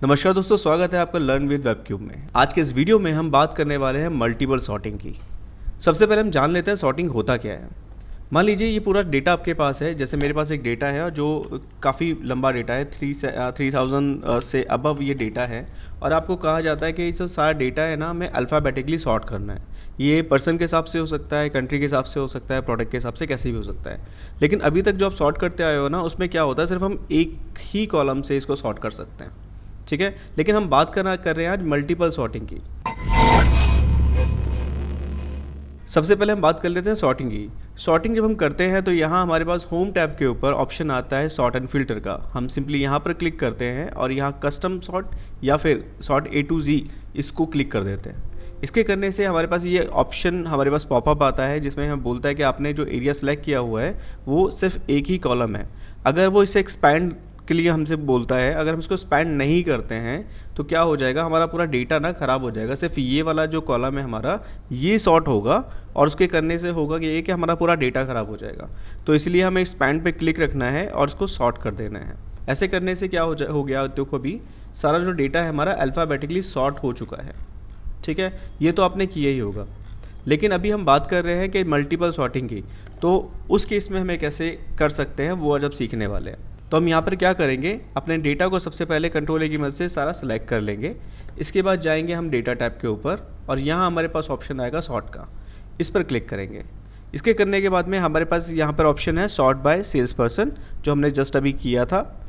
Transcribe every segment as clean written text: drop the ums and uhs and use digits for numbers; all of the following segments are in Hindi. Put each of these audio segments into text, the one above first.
नमस्कार दोस्तों, स्वागत है आपका लर्न विद वेबक्यूब में। आज के इस वीडियो में हम बात करने वाले हैं मल्टीपल सॉर्टिंग की। सबसे पहले हम जान लेते हैं सॉर्टिंग होता क्या है। मान लीजिए ये पूरा डेटा आपके पास है। जैसे मेरे पास एक डेटा है और जो काफ़ी लंबा डेटा है, 3000 से अबव ये डेटा है और आपको कहा जाता है कि ये सारा डेटा है ना हमें अल्फ़ाबेटिकली सॉर्ट करना है। ये पर्सन के हिसाब से हो सकता है, कंट्री के हिसाब से हो सकता है, प्रोडक्ट के हिसाब से कैसे भी हो सकता है। लेकिन अभी तक जो आप सॉर्ट करते आए हो ना, उसमें क्या होता है, सिर्फ हम एक ही कॉलम से इसको सॉर्ट कर सकते हैं, ठीक है। लेकिन हम बात कर रहे हैं आज मल्टीपल सॉर्टिंग की। सबसे पहले हम बात कर लेते हैं सॉर्टिंग की। सॉर्टिंग जब हम करते हैं तो यहाँ हमारे पास होम टैब के ऊपर ऑप्शन आता है सॉर्ट एंड फिल्टर का। हम सिंपली यहाँ पर क्लिक करते हैं और यहाँ कस्टम सॉर्ट या फिर सॉर्ट A to Z इसको क्लिक कर देते हैं। इसके करने से हमारे पास ये ऑप्शन हमारे पास पॉपअप आता है जिसमें हमें बोलता है कि आपने जो एरिया सेलेक्ट किया हुआ है वो सिर्फ एक ही कॉलम है। अगर वो इसे एक्सपैंड के लिए हमसे बोलता है, अगर हम इसको स्पैंड नहीं करते हैं तो क्या हो जाएगा, हमारा पूरा डेटा ना ख़राब हो जाएगा। सिर्फ ये वाला जो कॉलम है हमारा ये सॉर्ट होगा और उसके करने से होगा कि ये कि हमारा पूरा डेटा ख़राब हो जाएगा। तो इसलिए हमें एक्सपैंड पे क्लिक रखना है और इसको सॉर्ट कर देना है। ऐसे करने से क्या हो गया, देखो अभी सारा जो डेटा है हमारा अल्फ़ाबेटिकली सॉर्ट हो चुका है, ठीक है। ये तो आपने किया ही होगा। लेकिन अभी हम बात कर रहे हैं कि मल्टीपल सॉर्टिंग की, तो उस केस में हमें कैसे कर सकते हैं वो आज अब सीखने वाले हैं। तो हम यहाँ पर क्या करेंगे, अपने डेटा को सबसे पहले कंट्रोल A की मदद से सारा सेलेक्ट कर लेंगे। इसके बाद जाएंगे हम डेटा टैब के ऊपर और यहाँ हमारे पास ऑप्शन आएगा सॉर्ट का, इस पर क्लिक करेंगे। इसके करने के बाद में हमारे पास यहाँ पर ऑप्शन है सॉर्ट बाय सेल्स पर्सन, जो हमने जस्ट अभी किया था।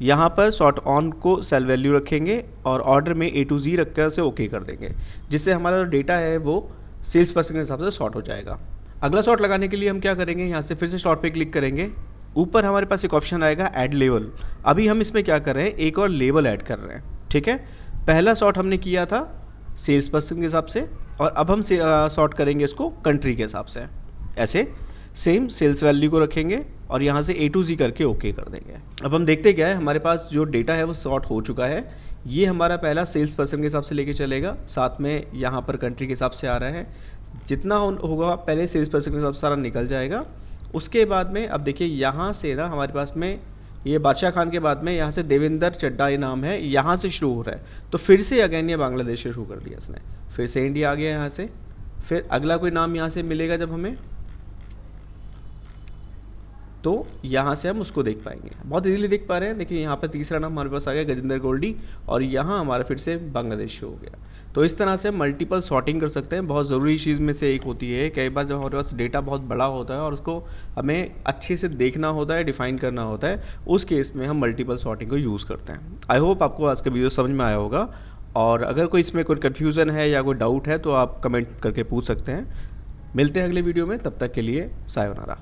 यहाँ पर सॉर्ट ऑन को सेल वैल्यू रखेंगे और ऑर्डर में A to Z रख कर उसे ओके कर देंगे, जिससे हमारा जो डेटा है वो सेल्स पर्सन के हिसाब से सॉर्ट हो जाएगा। अगला सॉर्ट लगाने के लिए हम क्या करेंगे, यहाँ से फिर से सॉर्ट पे क्लिक करेंगे। ऊपर हमारे पास एक ऑप्शन आएगा ऐड लेबल। अभी हम इसमें क्या कर रहे हैं, एक और लेबल ऐड कर रहे हैं, ठीक है। पहला सॉर्ट हमने किया था सेल्स पर्सन के हिसाब से और अब हम सॉर्ट करेंगे इसको कंट्री के हिसाब से। ऐसे सेम सेल्स वैल्यू को रखेंगे और यहाँ से A to Z करके ओके कर देंगे। अब हम देखते क्या है, हमारे पास जो डेटा है वो सॉर्ट हो चुका है। ये हमारा पहला सेल्स पर्सन के हिसाब से लेके चलेगा, साथ में यहाँ पर कंट्री के हिसाब से आ रहा है। जितना होगा पहले सेल्स पर्सन के हिसाब से सारा निकल जाएगा। उसके बाद में अब देखिए यहाँ से ना हमारे पास में ये बादशाह खान के बाद में यहाँ से देवेंद्र चड्ढा ये नाम है, यहाँ से शुरू हो रहा है। तो फिर से अगेन ये बांग्लादेश से शुरू कर दिया इसने, फिर से इंडिया आ गया यहाँ से। फिर अगला कोई नाम यहाँ से मिलेगा जब हमें, तो यहाँ से हम उसको देख पाएंगे, बहुत इजीली देख पा रहे हैं। देखिए यहाँ पर तीसरा नाम हमारे पास आ गया गजेंद्र गोल्डी और यहाँ हमारा फिर से बांग्लादेश हो गया। तो इस तरह से हम मल्टीपल सॉर्टिंग कर सकते हैं। बहुत ज़रूरी चीज़ में से एक होती है। कई बार जब हमारे पास डेटा बहुत बड़ा होता है और उसको हमें अच्छे से देखना होता है, डिफाइन करना होता है, उस केस में हम मल्टीपल सॉर्टिंग को यूज़ करते हैं। आई होप आपको आज का वीडियो समझ में आया होगा और अगर कोई इसमें कोई कन्फ्यूज़न है या कोई डाउट है तो आप कमेंट करके पूछ सकते हैं। मिलते हैं अगले वीडियो में, तब तक के लिए सायोनारा।